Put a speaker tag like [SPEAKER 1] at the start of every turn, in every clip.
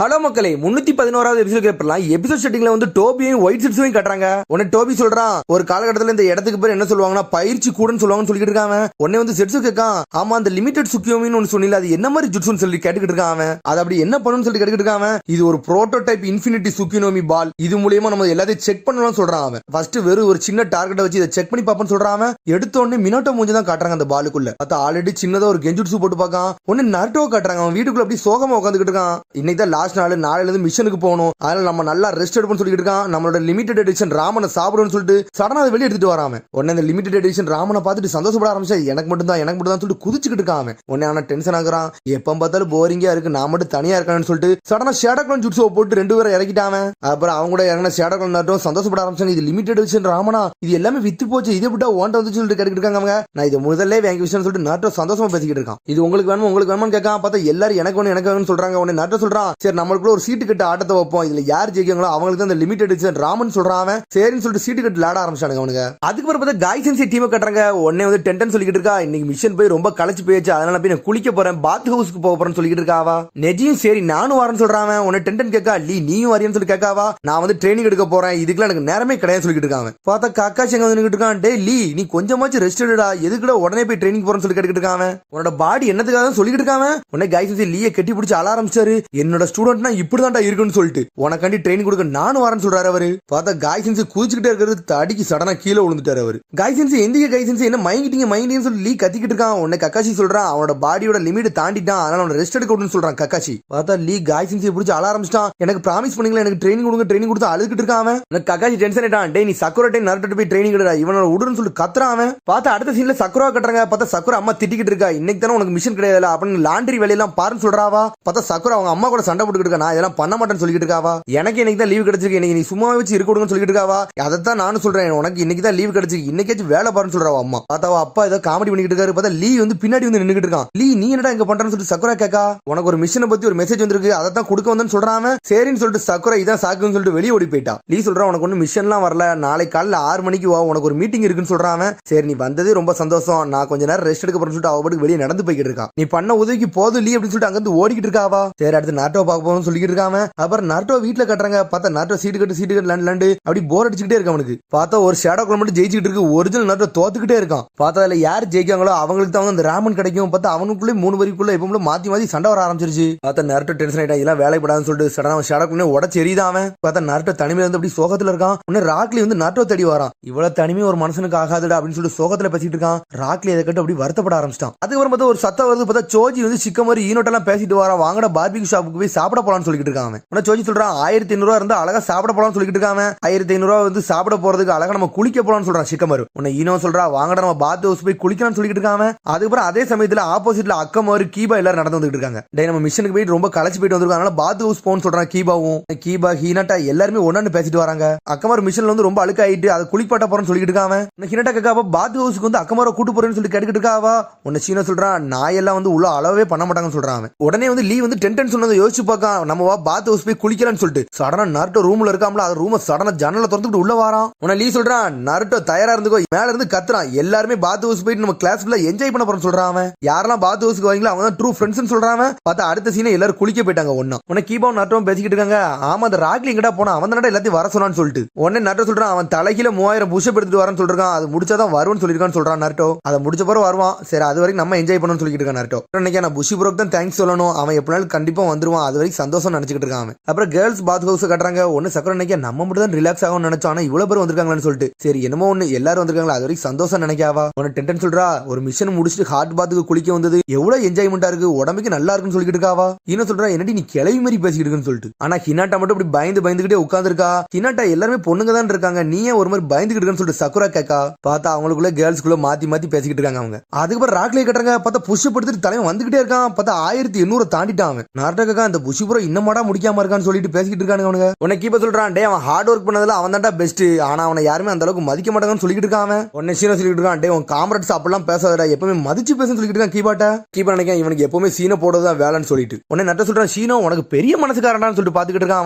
[SPEAKER 1] Hello மக்களே, 311வது episode கேட்கலாம். Episode ஸ்டார்டிங்ல வந்து டோபியும் ஒயிட் சிட்ஸையும் கட்டுறாங்க. உடனே டோபி சொல்றான், ஒரு காலகட்டத்தில் இந்த இடத்துக்கு பேர் என்ன சொல்லுவாங்கன்னா பயிற்சி கூடன்னு சொல்லுவாங்கன்னு சொல்லிட்டு இருக்காங்க. உடனே வந்து செட்ஸு கேட்கான், ஆமா அந்த லிமிடெட் சுக்கியோமின்னு ஒன்னு சொன்னீங்க, அது என்ன மாதிரி ஜுட்ஸுன்னு சொல்லி கேட்டுக்கிட்டு இருக்கான். அவன் அது அப்படி என்ன பண்ணுன்னு சொல்லி கேட்டுக்கிட்டு இருக்காங்க. இது ஒரு புரோட்டோடைப் இன்ஃபினிட்டி சுக்கியோமி பால், இது மூலியமா நம்ம எல்லாத்தையும் செக் பண்ணலாம் சொல்றான். அவன் ஃபர்ஸ்ட் வெறும் ஒரு சின்ன டார்கெட்டை வச்சு இதை செக் பண்ணி பாப்போம்னு சொல்றான். அவன் எடுத்த உடனே மினோட்டோ மூஞ்சி தான் காட்டுறாங்க அந்த பாலுக்குள்ள. அது ஆல்ரெடி சின்னதா ஒரு கெஞ்சுட்ஸு போட்டு பார்க்கான். ஒன்னு நருட்டோ காட்டுறாங்க. அவன் வீட்டுக்குள்ள அப்படி சோகமா உட்காந்துக்கிட்டு இருக்கான். இன்னைக்கு தான் லாஸ்ட் நாள், நாளையில மிஷனுக்கு போகணும், அதனால நம்ம நல்லா ரெஸ்ட் எடுப்போம்னு சொல்லிட்டு இருக்கான். நம்மளோட லிமிடெட் எடிஷன் ராமனை சாப்பிடுன்னு சொல்லிட்டு சடனா அதை வெளியே எடுத்துட்டு வராம. உடனே இந்த லிமிடெட் எடிஷன் ராமனை பார்த்துட்டு சந்தோஷப்பட ஆரம்பிச்சா, எனக்கு மட்டும் தான் சொல்லிட்டு குதிச்சுக்கிட்டு இருக்கான். உடனே ஆனா டென்ஷன் ஆகுறான். எப்ப பார்த்தாலும் போரிங்கா இருக்கு, நான் மட்டும் தனியா இருக்கான்னு சொல்லிட்டு சடனா ஷேடோக்ளோன் ஜுட்ஸோ போட்டு 2 பேரை இறக்கிட்டாங்க. அப்புறம் அவங்க கூட இறங்கின ஷேடோக்ளோன் நாட்டும் சந்தோஷப்பட ஆரம்பிச்சாங்க. இது லிமிடெட் எடிஷன் ராமனா, இது எல்லாமே வித்து போச்சு, இதை விட்டா ஓண்ட வந்து சொல்லிட்டு கேட்டுக்கிட்டு இருக்காங்க. அவங்க நான் இதை முதல்ல வாங்கி விஷயம் சொல்லிட்டு நாட்டோ சந்தோஷமா பேசிக்கிட்டு இருக்கான். இது உங்களுக்கு வேணுமா உங்களுக்கு வேணுமான்னு கேட்காம பார்த்தா எல்லாரும் எனக்கு வேணும்னு சொல்றாங்க. உடனே நாட்டோ சொல்றான், சரி நம்மளுக்குள்ள ஒரு சீட்டு கட்டு ஆட்டத்தை வைப்போம், இதுல யார் ஜெயிக்காங்களோ அவங்களுக்கு அந்த லிமிடெட் எடிஷன் ராமன் சொல்றான். அவன் சரின்னு சொல்லிட்டு சீட்டு கட்டு விளையாட ஆரம்பிச்சானுங்க அவனுங்க. அதுக்கு பார்த்தா காய் சென்சி டீமை கட்டுறாங்க. உடனே வந்து டென்டன் சொல்லிக்கிட்டு இருக்கா, இன்னைக்கு மிஷன் போய் ரொம்ப களைச்சு போயிடுச்சு, அதனால போய் நான் குளிக்க போறேன், பாத் ஹவுஸ்க்கு போக போறேன்னு சொல்லிட்டு இருக்காவா. நெஜியும் சரி நானும் வரேன்னு சொல்றான். உடனே டென்டன் கேட்கா, லீ நீயும் வரையன்னு சொல்லி கேட்காவா, நான் வந்து ட்ரைனிங் எடுக்க போறேன், இதுக்கெல்லாம் எனக்கு நேரமே கிடையாது சொல்லிட்டு இருக்காங்க. பார்த்தா காக்காசி எங்க வந்து இருக்கான், டே லீ நீ கொஞ்சமாச்சும் ரெஸ்ட் எடுடா, எதுக்குடா உடனே போய் ட்ரைனிங் போறேன்னு சொல்லி கேட்டுக்கிட்டு இருக்காங்க. உன்னோட பாடி என்னத்துக்காக சொல்லிட்டு இருக்காங்க. உடனே காய் சென்சி லீயை கட்டி பிடிச்சி அழ ஆரம்பிச்சாரு. என்னோட ஸ்டூடெண்ட்னா இப்படிதான்டா இருக்குன்னு சொல்லிட்டு உனக்காண்டி ட்ரைனிங் கொடுக்க நானும் வரேன்னு சொல்றாரு அவரு. பார்த்தா காய் சென்சி குதிச்சுக்கிட்டே இருக்கிறது தடிக்கு சடனா கீழே விழுந்துட்டாரு அவரு. காய் சென்சி எந்திரிக்க, காய் சென்சி என்ன மைங்கிட்டீங்க சொல்லி லீ கத்திக்கிட்டு இருக்கான். உடனே கக்காசி சொல்றான், அவனோட பாடியோட லிமிட் தாண்டிட்டான், அதனால அவனை ரெஸ்ட் எடுக்க விடுன்னு சொல்றான் கக்காசி. பார்த்தா லீ காய் சென்சியை பிடிச்சி அழ ஆரம்பிச்சிட்டான். எனக்கு ப்ராமிஸ் பண்ணீங்களா, எனக்கு ட்ரைனிங் கொடுங்க, ட்ரைனிங் கொடுத்து அழுதுகிட்டு இருக்கான். அவன் கக்காசி டென்ஷன் ஆயிட்டான். டே நீ சக்குரா டைம் நருட்டோ போய் ட்ரைனிங் எடுடா, இவனோட உடுன்னு சொல்லி கத்துறான். அவன் பார்த்தா அடுத்த சீன்ல சக்குரா கட்டுறாங்க. பார்த்தா சக்குரா அம்மா திட்டிக்கிட்டு இருக்கா, இன்னைக்கு தானே உனக்கு மிஷன் கிடையாது அப்படின்னு லாண்டரி வேலையெல்லாம் பாருன்னு சொல்றாவா. பார்த்தா சக்குரா அவங்க அம்மா கூட சண்டை போட்டுக்கிட்டு இருக்கா, நான் இதெல்லாம் பண்ண மாட்டேன்னு சொல்லிட்டு இருக்காவா. எனக்கு இன்னைக்கு தான் லீவ் கிடைச்சிருக்கு, இன்னைக்கு நீ சும்மா வச்சு இருக்க விடுங்கன்னு சொல்லிட்டு இருக்காவா. அதைத்தான் நானும் சொல்றேன், உனக்கு இன்னைக்கு தான் லீவ் கிடைச்சிருக்கு, இன்னைக்காச்சும் வேலை பாருன்னு சொல்றாவா அம்மா. பார்த்தாவா அப்பா ஏதோ காமெடி பண்ணிக்கிட்டு இருக்காரு. பார்த்தா லீ வந்து பின்னாடி வந்து நின்னுக்கிட்டு இருக்கான். லீ நீ என்னடா இங்க பண்றன்னு சொல்லிட்டு சக்குரா கேட்கா, உனக்கு ஒரு மிஷனை பத்தி ஒரு மெசேஜ் வந்திருக்கு, அதைத்தான் கொடுக்க வந்தேன்னு சொல்றான். சரின்னு சொல்லிட்டு சக்குரா இதான் சாக்குன்னு சொல்லிட்டு வெளியே ஓடி போயிட்டான். லீ சொல்றான், உனக்கு ஒன்னும் மிஷன்லாம் வரல, நாளை காலைல 6 மணிக்கு வா, உனக்கு ஒரு மீட்டிங் இருக்குன்னு சொல்றான். சரி நீ வந்ததே ரொம்ப சந்தோஷம், நான் கொஞ்ச நேரம் ரெஸ்ட் எடுக்க போறேன்னு சொல்லிட்டு அவ வெளியே நடந்து போய்கிட்டு இருக்கான். நீ பண்ண உதவிக்கு போதும் லீ அப்படின்னு சொல்லிட்டு அங்க இருந்து ஓடிக்கிட்டு இருக்காவா. சரி அடுத்து நாட்டோ பார்க்க போறோம்னு சொல்லிட்டு இருக்காம. அப்புறம் நாட்டோ வீட்டுல கட்டுறாங்க. பார்த்தா நாட்டோ சீட்டு கட்டு லண்டு அப்படி போர் அடிச்சுக்கிட்டே இருக்கு அவனுக்கு. பார்த்தா ஒரு ஷேடோ கிளம் மட்டும் ஜெயிச்சுட்டு இருக்கு, ஒரிஜினல் நாட்டோ தோத்துக்கிட்டே இருக்கான். பார்த்தா அதுல யார் ஜெயிக்காங்களோ அவங்களுக்கு தான் அந்த ராமன் கிடைக்கும். பார்த்தா அவனுக்குள்ளே 3 வரிக்குள்ள எப்பவுமே மாத்தி சண்டை வர ஆரம்பிச்சிருச்சு. பார்த்தா நாட்டோ டென்ஷன் ஆயிட்டா, இதெல்லாம் வேலைப்படாதுன்னு சொல்லிட்டு சடனா ஷேடோ கிளம் உடச்சு எரியுதான். அவன் பார்த்தா நாட்டோ தனிமையில இருந்து அப்படி சோகத்துல இருக்கான். உடனே ராக்லி வந்து நாட்டோ தேடி வரான். இவ்வளவு தனிமை ஒரு மனுஷனுக்கு ஆகாதுடா அப்படின்னு சொல்லிட்டு சோகத்துல பேசிட்டு இருக்கான். ராக்லி அதை கட்டு அப்படி வருத்தப்பட ஆரம்பிச்சிட்டான். அதுக்கப்புறம் பார்த்தா ஒரு சத்தம் வருது. பார்த்தா சோஜி வந்து சிக்கமரி ஈனோட்டெல்லாம் பேசிட்டு வரா, வாங்கடா பார்பிக்யூ ஷாப்புக்கு போய் சாப்பிட போலான்னு சொல்லிட்டு இருக்கான். உடனே சோஜி சொல்றான், 1500 இருந்தா அழகா சாப்பிட போலான்னு சொல்லிட்டு இருக்காங்க. 1500 வந்து சாப்பிட போறதுக்கு அழகா நம்ம குளிக்க போலான்னு சொல்றான் சிக்கமரு. உன்னை ஈனோ சொல்றா, வாங்கடா நம்ம பாத் ஹவுஸ் போய் குளிக்கலாம்னு சொல்லிட்டு இருக்காங்க. அதுக்கப்புறம் அதே சமயத்துல ஆப்போசிட்ல அக்கமரு கீபா எல்லாரும் நடந்து வந்துட்டு இருக்காங்க. டே நம்ம மிஷனுக்கு போயிட்டு ரொம்ப களைச்சு போயிட்டு வந்திருக்காங்க, அதனால பாத் ஹவுஸ் போன்னு சொல்றான் கீபாவும். கீபா ஹீனாட்டா எல்லாருமே ஒன்னு பேசிட்டு வராங்க. அக்கமரு மிஷன்ல வந்து ரொம்ப அழுக்காயிட்டு அதை குளிப்பாட்ட போறேன்னு சொல்லிட்டு இருக்காங்க. ஹீனாட்டா கேட்காவா பாத் ஹவுஸ்க்கு வந்து அக்கமரை கூட்டு போறேன்னு சொல்லி கேட்டுக்கிட்டு இருக்காவா. உன்னை சீனா சொல்றான், நாயெல்லாம் வந்து உள்ள அளவே பண்ண மாட்டாங்கன்னு சொல்றான். உடனே வந்து லீ வந்து டென்டன் சொன்னதை யோசிச்சு பார்க்க, நம்ம வா பாத் ஹவுஸ் போய் குளிக்கலாம்னு சொல்லிட்டு சடனா நாட்டோ ரூம்ல இருக்காமல, அது ரூம சடனா ஜன்னல திறந்துட்டு உள்ள வரான். உன்னை லீ சொல்றான், நாருட்டோ தயாரா இருந்துக்கோ, மேல இருந்து கத்துறான், எல்லாருமே பாத் ஹவுஸ் போயிட்டு நம்ம கிளாஸ் ஃபுல்லா என்ஜாய் பண்ண போறோம்னு சொல்றான். யாரெல்லாம் பாத் ஹவுஸ்க்கு வரீங்களோ அவங்க தான் ட்ரூ ஃப்ரெண்ட்ஸ்னு சொல்றான். பார்த்தா அடுத்த சீனை எல்லாரும் குளிக்க போயிட்டாங்க. ஒண்ணா உன்னை கீபாவும் நாட்டோவும் பேசிக்கிட்டு இருக்காங்க. ஆமா அந்த ராக்லி எங்கடா போனா, அவன் தான் எல்லாத்தையும் வர சொன்னான்னு சொல்லிட்டு உடனே நாட்டோ சொல்றான், அவன் தலையில 3000 புஷ்அப் எடுத்துட்டு வரேன்னு சொல்றான், அது முடிச்சாதான் வருவான்னு சொல்லிருக்கான்னு சொல்றான் நாட்டோ. அதை முடிச்ச பிறகு வருவான், சரி அது வரைக்கும் நம்ம என்ஜாய் பண்ணணும்னு சொல்லிட்டு இருக்கான் நாட்டோ. இன்னைக்கு நான் புஷி ப்ரோக்கு தான் தேங்க்ஸ் சொல்லணும், அவன் எப்பனாலும் கண்டிப்பா வந்துருவான், அது வரைக்கும் சந்தோஷம் நினைச்சிட்டு இருக்கான். அப்புறம் கேர்ள்ஸ் பாத் ஹவுஸ் கட்டுறாங்க. ஒன்னு சக்கர நினைக்க நம்ம மட்டும் தான் ரிலாக்ஸ் ஆகும் நினைச்சோம், ஆனா இவ்வளவு பேர் வந்திருக்காங்கன்னு சொல்லிட்டு சரி என்னமோ ஒண்ணு எல்லாரும் வந்திருக்காங்களா, அது வரைக்கும் சந்தோஷம் நினைக்காவா. உன்னை டென்டன் சொல்றா, ஒரு மிஷன் முடிச்சுட்டு ஹாட் பாத்துக்கு குளிக்க வந்தது எவ்வளவு என்ஜாய்மெண்டா இருக்கு, உடம்புக்கு நல்லா இருக்குன்னு சொல்லிட்டு இருக்காவா. இன்னும் சொல்றா, என்னடி நீ கிளவி மாதிரி பேசிக்கிட்டு இருக்குன்னு சொல்லிட்டு. ஆனா ஹினாட்டா மட்டும் இப்படி பயந்துகிட்டே உட்கார்ந்துருக்கா. ஹினாட்டா எல்லாருமே பொண்ணுங்க தான் இருக்காங்க, நீ ஏன் ஒரு மாதிரி பயந்துகிட்டு சொல்லிட்டு சக்குரா கேக்கா. பார்த்தா அவங்களுக்குள்ள கேர்ள்ஸ்குள்ள மாத்தி பேசிக்கிட்டு இருக்காங்க அவங்க. அதுக்கப்புறம் ராக்லி கட்டுறாங்க. பார்த்தா புஷ் படுத்துட்டு தலைவன் வந்துகிட்டே இருக்கான். பார்த்தா 1800 தாண்டிட்டான் அவன். நாட்டா அந்த புஷ் ப்ரோ இன்னமாடா முடிக்காம இருக்கான்னு சொல்லிட்டு பேசிக்கிட்டு இருக்காங்க அவனுங்க. உன்னை கீப்ப சொல்றான், டே அவன் ஹார்ட் ஒர்க் பண்ணதுல அவன் தான்டா பெஸ்ட், ஆனா அவனை யாருமே அந்த அளவுக்கு மதிக்க மாட்டாங்கன்னு சொல்லிட்டு இருக்கான். உன்னை சீனா சொல்லிட்டு இருக்கான், டே உன் காமரேட்ஸ் அப்படிலாம் பேசாதடா, எப்பவுமே மதிச்சு பேசுன்னு சொல்லிட்டு இருக்கான் கீபாட்ட. கீப்பா நினைக்க இவனுக்கு எப்பவுமே சீனை போடுறதுதான் வேலைன்னு சொல்லிட்டு உன்னை நட்ட சொல்றான், சீனோ உனக்கு பெரிய மனசுக்காரனான்னு சொல்லிட்டு பாத்துக்கிட்டு இருக்கான்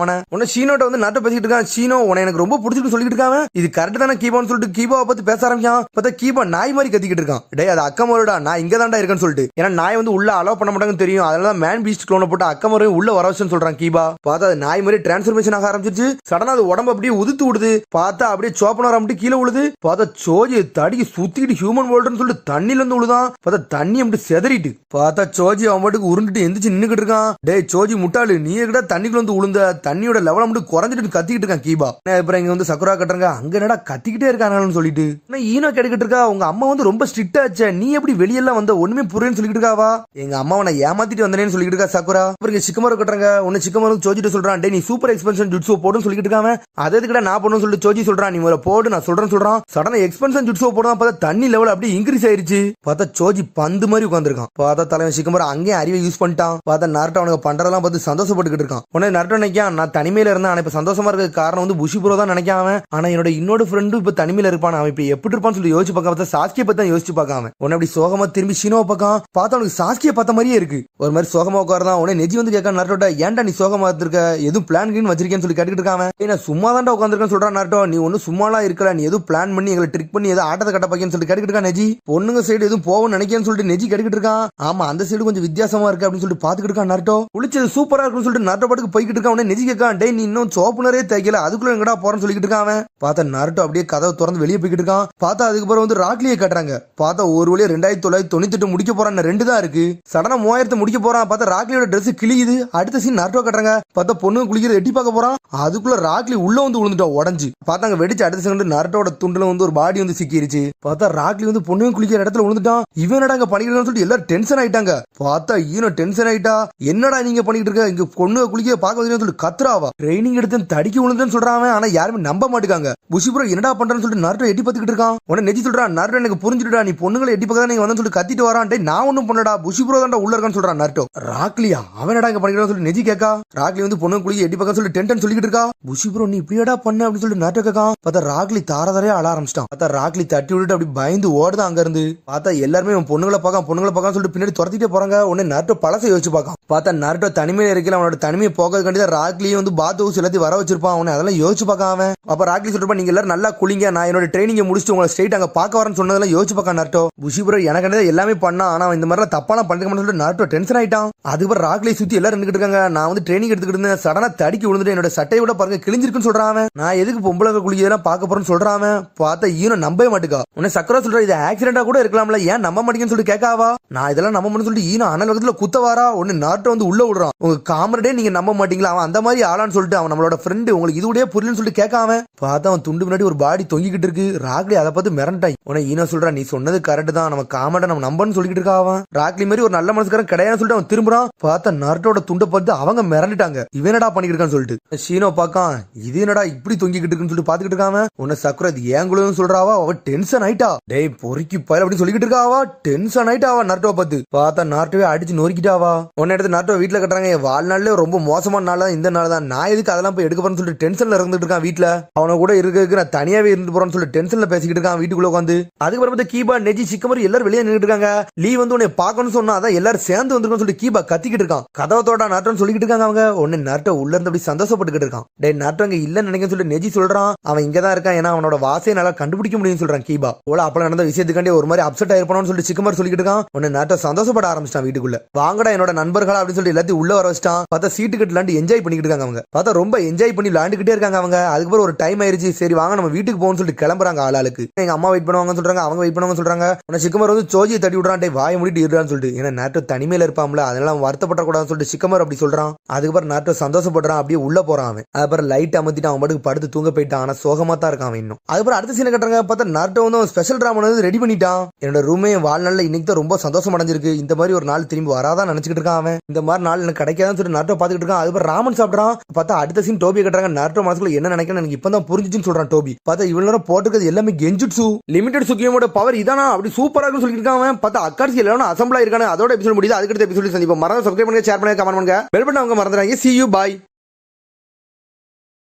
[SPEAKER 1] அவனை. உன்னை சீனோட்ட வந்து நட்ட பேசிட்டு இருக்கான். சீனோ உன்னை எனக்கு ரொம்ப பிடிச்சிட்டு சொல்லிட்டு இருக்கான். இது கரெக்ட் தானே கீபான்னு சொல்லிட்டு கீபாவை பத்தி பேச ஆரம்பிச்சான். பார்த்தா கீபா நாய் மாதிரி கத்திக்கிட்டு இருக்கான். டே அது அக்கமரோடா, நான் இங்க தான்டா இருக்கேன்னு சொல்லிட்டு. ஏன்னா நாய் வந்து உள்ள அலோவ் பண்ண மாட்டாங்கன்னு தெரியும், அதனால மேன் பீஸ்ட் க்ளோனை போட்டு அக்கமரையும் உள்ள வர வச்சுன்னு சொல்றான் கீபா. பார்த்தா அது நாய் மாதிரி டிரான்ஸ்ஃபர்மேஷன் ஆக ஆரம்பிச்சிருச்சு. சடனா அது உடம்பு அப்படியே உதுத்து விடுது. பார்த்தா அப்படியே சோப்பன வர மட்டும் கீழே விழுது. பார்த்தா சோஜி தடிக்கு சுத்திட்டு ஹியூமன் வேர்ல்டுன்னு சொல்லிட்டு தண்ணில இருந்து விழுதான். பார்த்தா தண்ணி அப்படி செதறிட்டு. பார்த்தா சோஜி அவன் மட்டும் உருண்டுட்டு எந்திரிச்சு நின்னுக்கிட்டு இருக்கான். டேய் சோஜி முட்டாளு, நீ கிட்ட தண்ணிக்குள்ள வந்து விழுந்த, தண்ணியோட லெவல மட்டும் குறைஞ்சிட்டு கத்திக்கிட்டு இருக்கான் கீபா. அப்புறம் இங்க வந்து சக்குரா கட்டுறாங்க, அங்க என்னடா கத்திக்கிட்டே இருக்கானு சொல்லிட்டு ஈனோ கேட்டுக்கிட்டு இருக்கா. உங்க அம்மா வந்து ரொம்ப ஸ்ட்ரிக்ட் ஆச்சே, நீ எப்படி வெளியெல்லாம் வந்த ஒண்ணுமே புரியன்னு சொல்லிட்டு இருக்காவா. எங்க அம்மாவை நான் ஏமாத்திட்டு வந்தேன்னு சொல்லிட்டு இருக்கா சக்குரா. அப்புறம் சிக்கமரு கட்டுறாங்க. உன்னை சிக்கமரு சோஜிட்டு சொல்றான், டே நீ சூப்பர் எக்ஸ்பென்ஷன் ஜுட்ஸோ போடுன்னு சொல்லிட்டு இருக்காங்க. அது எதுக்கிட்ட நான் போடணும்னு சொல்லிட்டு சோஜி சொல்றான், நீ முறை போடு நான் சொல்றான். சடனா எக்ஸ்பென்ஷன் ஜுட்ஸோ போடுதான். பார்த்தா தண்ணி லெவல் அப்படியே இன்க்ரீஸ் ஆயிருச்சு. பார்த்தா சோஜி பந்து மாதிரி உட்காந்துருக்கான். பார்த்தா தலைவன் சிக்கமரு அங்கேயே அறிவை யூஸ் பண்ணிட்டான். பார்த்தா நருட்டோ அவனுக்கு பண்றதெல்லாம் பார்த்து சந்தோஷப்பட்டுக்கிட்டு இருக்கான். உடனே நருட்டோ நினைக்கான், நான் தனிமையில இருந்தேன், ஆனா இப்ப சந்தோஷமா இருக்க காரணம் வந்து புஷிபுரோ தான் நினைக்காம. ஆனா என்னோட இன்னொரு ஃப்ரெண்டு இப்ப தனிமையில இருப்பான், அவன் இப்ப எப்படி இருப்பான்னு சொல்லி யோசிச்சு பார்க்க. சாஸ்கியை பத்தி தான் யோசிச்சு பார்க்காம உன்னை அப்படி சோகமா திரும்பி ஷினோவை பார்க்கான். பார்த்தா அவனுக்கு சாஸ்கியை பார்த்த மாதிரியே இருக்கு. ஒரு மாதிரி சோகமா உட்கார்தான். உடனே நெஜி வந்து கேட்க, நருட்டோட்ட ஏன்டா நீ சோகமா இருக்க, எதுவும் பிளான் கிளீன் வச்சிருக்கேன்னு சொல்லி கேட்டுக்கிட்டு இருக்காம. நான் சும்மா தான்டா உட்காந்துருக்கேன்னு சொல்றான் நருட்டோ. நீ ஒன்னும் சும்மாலாம் இருக்கல, நீ எதுவும் பிளான் பண்ணி எங்களை ட்ரிக் பண்ணி ஏதோ ஆட்டத்தை கட்ட பாக்கன்னு சொல்லி கேட்டுக்கிட்டு இருக்கான் நெஜி. பொண்ணுங்க சைடு எதுவும் போவோம்னு நினைக்கேன்னு சொல்லிட்டு நெஜி கேட்டுக்கிட்டு இருக்கான். ஆமா அந்த சைடு கொஞ்சம் வித்தியாசமா இருக்கு அப்படின்னு சொல்லிட்டு பாத்துக்கிட்டு இருக்கான் நருட்டோ. குளிச்சது சூப்பரா இருக்குன்னு சொல்லிட்டு நருட்டோ பாட்டுக்கு போய்கிட்டு இருக்கான். உடனே நெஜி கேட்கான், டேய் நீ இன்னும் சோப்புனரே தைக்கல, அதுக்குள்ள எங்கடா போறன்னு சொல்லிட்டு இருக்கான். பார்த்தா நருட்டோ அப்படியே கதவை திறந்து வெளியே போய்கிட்டு இருக்கான். பார்த்தா அதுக்கப்புறம் வந்து ராக்லியை கட்டுறாங்க. பார்த்தா ஒரு வழியா 2998 முடிக்க போறான், 2 தான் இருக்கு. சடனா 3000 முடிக்க போறான். பார்த்தா ராக்லியோட டிரெஸ் கிழியுது. அடுத்த சீன் நருட்டோ கட்டுறாங்க. பார்த்தா பொண்ணு குளிக்கிறது எட்டி பார்க்க போறான். அதுக்குள்ள ராக்லி உள்ள வந்து விழுந்துட்டா உடஞ்சு. பார்த்தாங்க வெடிச்சு அடுத்த செகண்ட் நருட்டோட துண்டுல வந்து ஒரு பாடி வந்து சிக்கிருச்சு. பார்த்தா ராக்லி வந்து பொண்ணு குளிக்கிற இடத்துல விழுந்துட்டான். இவன் என்னடா இங்க பண்ணிக்கிறேன்னு சொல்லிட்டு எல்லாரும் டென்ஷன் ஆயிட்டாங்க. பார்த்தா ஈனோ டென்ஷன் ஆயிட்டா, என்னடா நீங்க பண்ணிட்டு இருக்க, இங்க பொண்ணு குளிக்க பார்க்க வந்து சொல்லி கத்துறாவா. ட்ரைனிங் எடுத்து தடிக்கி விழுந்துன்னு சொல்றான். ஆனா யாருமே நம்ப மாட்டாங்க. புஷிபுரோ என்னடா பண்றேன்னு சொல்லிட்டு நருட்டோ எட்டி பார்த்துக்கிட்டு இருக்கான். உடனே நெஜி சொல்றான், நருட்டோ எனக்கு புரிஞ்சுடா, நீ பொண்ணுங்களை எட்டி பார்க்க நீங்க வந்து சொல்லி கத்திட்டு வரான். நான் ஒன்னும் பண்ணடா, புஷிபுரோ தான்டா உள்ள இருக்கான்னு சொல்றான் நருட்டோ. ராக்லியா அவனடா இங்க பண்ணிக்கிறான்னு சொல்லி நெஜி கேட்கா. ராக்லி வந்து பொண்ணு குளிக்க எட்டி பார்க்க சொல்லி டென்ஷன் சொல்லிட்டு இருக்கா. புஷிபுரோ நீ இப்படியடா பண்ண அப்படின்னு சொல்லி நருட்டோ கேட்கான். பார்த்தா ராக்லி தாரதாரே அழ ஆரம்பிச்சிட்டான். பார்த்தா ராக்லி தட்டி விட்டுட்டு அப்படி பயந்து ஓடுதான் அங்க இருந்து. பார்த்தா எல்லாருமே பொண்ணுங்களை பார்க்க சொல்லிட்டு பின்னாடி துரத்திட்டே போறாங்க. உடனே நருட்டோ பழசை யோசிச்சு பார்க்கான். பார்த்தா நருட்டோ தனிமையில இருக்கல, அவனோட தனிமையை போகிறதுக்காண்டி ராக்லியை வந்து பாத் ஹவுஸ் எல்லாத்தையும் வர வச்சிருப்பான். அவனை அதெல்லாம் யோசிச்சு பார்க்காம அப்ப ராக்லி சொல்லிருப்பா, நீங்க எல்லாரும் நல்லா குளிங்க, நான் என்னோட ட்ரைனிங் முடிச்சுட்டு உங்களை ஸ்ட்ரெயிட் அங்க பார்க்க வரேன்னு சொன்னதெல்லாம் யோசிச்சு பார்க்க நருட்டோ. புஷிபுரோ எனக்கு எல்லாமே பண்ணா, ஆனா இந்த மாதிரி தப்பாலாம் பண்ணிருக்கணும்னு சொல்லிட்டு நருட்டோ டென்ஷன் ஆயிட்டான். அதுக்கப்புறம் ராக்லியை சுத்தி எல்லாரும் நின்னுட்டு இருக்காங்க. நான் வந்து ட்ரைனிங் எடுத்துக்கிட்டு இருந்தேன், சடனா தடிக்கி விழுந்துட்டு என்னோட சட்டையை விட பாருங்க கிழிஞ்சிருக்குன்னு சொல்றான். நான் எதுக்கு பொம்பளை குளிக்கிறதெல்லாம் பார்க்க போறேன்னு சொல்றான். பார்த்தா ஈனோ நம்பவே மாட்டுக்கா. உன்னை சக்கரா சொல்ற, இது ஆக்சிடென்டா கூட இருக்கலாம்ல, ஏன் நம்ப மாட்டேங்கன்னு சொல்லிட்டு கேட்காவா. நான் இதெல்லாம் நம்ப மாட்டேன்னு சொல்லிட்டு ஈனோ அனல் வகத்துல குத்தவாரா. ஒன்னு நருட்டோ வந்து உள்ள விடுறான். உங்க காமரடே நீங்க நம்ப மாட்டீங்களா, அவன் அந்த மாதிரி ஆளான்னு சொல்லிட்டு அவன் நம்மளோட ஃப்ரெண்டு, உங்களுக்கு இது கூட புரியலன்னு சொல்லிட்டு கேட்காம. பார்த்தா அவன் துண்டு முன்னாடி ஒரு பாடி தொங்கிக்கிட்டு இருக்கு. ராக்லி அதை பார்த்து மிரண்டாய். உன ஈனோ சொல்றான், நீ சொன்னது கரெக்ட் தான், நம்ம காமரட நம்ம நம்பன்னு சொல்லிட்டு இருக்கான். ராக்லி மாதிரி ஒரு நல்ல மனசுக்காரன் கிடையாதுன்னு சொல்லிட்டு அவன் திரும்புறான். பார்த்தா நருட்டோட துண்டை பார்த்து அவங்க மிரண்டுட்டாங்க. இவனடா பண்ணிக்கிட்டு சொல்லிட்டு ஷீனோ பாக்கான், இது என்னடா இப்படி தொங்கிக்கிட்டு இருக்குன்னு சொல்லிட்டு பாத்துக்கிட்டு இருக்காம. உன்னை சக்குரா இது ஏங்குழுன்னு சொல்றாவா. அவ டென்ஷன் ஆயிட்டா. டேய் பொறுக்கி பயில அப்படின்னு சொல்லிக்கிட்டு இருக்காவா. டென்ஷன் ஆயிட்டாவா நருட்டோ பார்த்து. பார்த்தா நருட்டோவே அடிச்சு நொறுக்கிட்டாவா. உன்ன எடுத்து நருட்டோ வீட்டுல கட்டுறாங்க. வாழ்நாள்ல ரொம்ப மோசமான நாள் தான் இந்த நாள் தான். நான் எதுக்கு அதெல்லாம் போய் எடுக்க போறேன்னு சொல்லிட்டு டென்ஷன்ல இருந்துட்டு இருக்கான் வீட்டுல. அவனை கூட இருக்க நான் தனியாவே இருந்து போறேன்னு சொல்லிட்டு டென்ஷன்ல பேசிக்கிட்டு இருக்கான் வீட்டுக்குள்ள உட்காந்து. அதுக்கப்புறம் கீபா நெஜி சிக்கமரி எல்லாரும் வெளியே நின்றுட்டு இருக்காங்க. லீ வந்து உன்னை பாக்கணும்னு சொன்னா அதான் எல்லாரும் சேர்ந்து வந்துருக்கோம்னு சொல்லிட்டு கீபா கத்திக்கிட்டு இருக்கான். கதவத்தோட நருட்டோன்னு சொல்லிக்கிட்டு இருக்காங்க அவங்க. உன்னை நருட்டோ உள்ள இருந்து அப்படி சந்தோஷப்பட்டுக்கிட்டு இருக்கான். டே நருட்டோ அங்க இல்லன்னு நினைக்க சொல்லிட்டு நெஜி சொல்றான். அவன் இங்கதான் இருக்கான், ஏன்னா அவனோட வாசையை நல்லா கண்டுபிடிக்க முடியும்னு சொல்றான் கீபா. போல அப்ப நடந்த விஷயத்துக்காண்டி ஒரு மாதிரி அப்செட் ஆயிருப்பானு சொல்லிட்டு சிக்கமர் சொல்லிக்கிட்டு இருக்கான். உன்னை நருட்டோ சந்தோஷப்பட ஆரம்பிச்சிட்டான் வீட்டுக்குள்ள. வாங்கடா என்னோட நண்பர்களா அப்படின்னு சொல்லிட்டு எல்லாத்தையும் உள்ள வர வச்சிட்டான். பார்த்தா சீட்டு கட்டு விளாண்டு என்ஜாய் பண்ணிக்கிட்டு இருக்காங்க அவங்க. பார்த்தா ரொம்ப என்ஜாய் பண்ணி விளாண்டுக்கிட்டே இருக்காங்க அவங்க. அதுக்கப்புறம் ஒரு டைம் ஆயிருச்சு, சரி வாங்க நம்ம வீட்டுக்கு போகணும்னு சொல்லிட்டு கிளம்புறாங்க ஆளாளுக்கு. எங்க அம்மா வெயிட் பண்ணுவாங்கன்னு சொல்றாங்க, அவங்க வெயிட் பண்ணுவாங்க சொல்றாங்க. உன்னை சிக்கமர் வந்து சோஜியை தட்டி விடுறான், டே வாய முடிட்டு இருக்கான்னு சொல்லிட்டு. ஏன்னா நருட்டோ தனிமையில இருப்பாம்ல, அதனால அவன் வருத்தப்பட கூடாதுன்னு சொல்லிட்டு சிக்கமர் அப்படி சொல்றான். அதுக்கப்புறம் நருட்டோ சந்தோஷப்படுறான், அப்படியே உள்ள போறான் அவன். அதுக்கப்புறம் லைட் அமர்த்திட்டு அவன் மட்டும் படுத்து தூங்க போயிட்டான். ஆனா சோகமா தான் இருக்கான் அவன் இன்னும். அதுக்கப்புறம் அடுத்த சீனை கட்டுறாங்க. பார்த்தா நருட்டோ வந்து அவன் ஸ்பெஷல் டிராமா வந்து ரெடி பண்ணிட்டான். என்னோட ரூமே வாழ்நாள்ல இன்னைக்கு தான் ரொம்ப சந்தோஷம் அடைஞ்சிருக்கு. இந்த மாதிரி ஒரு நாள் திரும்பி வராதான் நினைச்சுக்கிட்டு இருக்கான் அவன். இந்த மாதிரி நாள் எனக்கு கிடைக்காதுன்னு சொல்லிட்டு நருட்டோ பாத்துக்கிட்டு இருக்கான். அதுக்கப்புறம் ராமன் சாப்பிடுறான். பார்த்தா அடுத்த சீன் டோபியை கட்டுறாங்க. நருட்டோ மனசுக்குள்ள என்ன நினைக்கிறேன் எனக்கு இப்பதான் புரிஞ்சுன்னு சொல்றான் டோபி. பார்த்தா இவ்வளவு நேரம் போட்டுக்கிறது எல்லாமே கெஞ்சுட்சு லிமிடெட் சுக்கியோட பவர் இதானா அப்படி சூப்பரா இருக்குன்னு சொல்லிட்டு இருக்கான். பார்த்தா அக்காட்சி எல்லாரும் அசம்பிளா இருக்கானே. அதோட எபிசோட் முடியுது. அதுக்கு எபிசோட் சந்திப்போம். மறந்து சப்ஸ்கிரைப் பண்ணுங்க, ஷேர் பண்ணுங்க, கமெண்ட் பண்ணுங்க, பெல் பட்டன் அவங்க மறந்துடாங்க. See you, bye.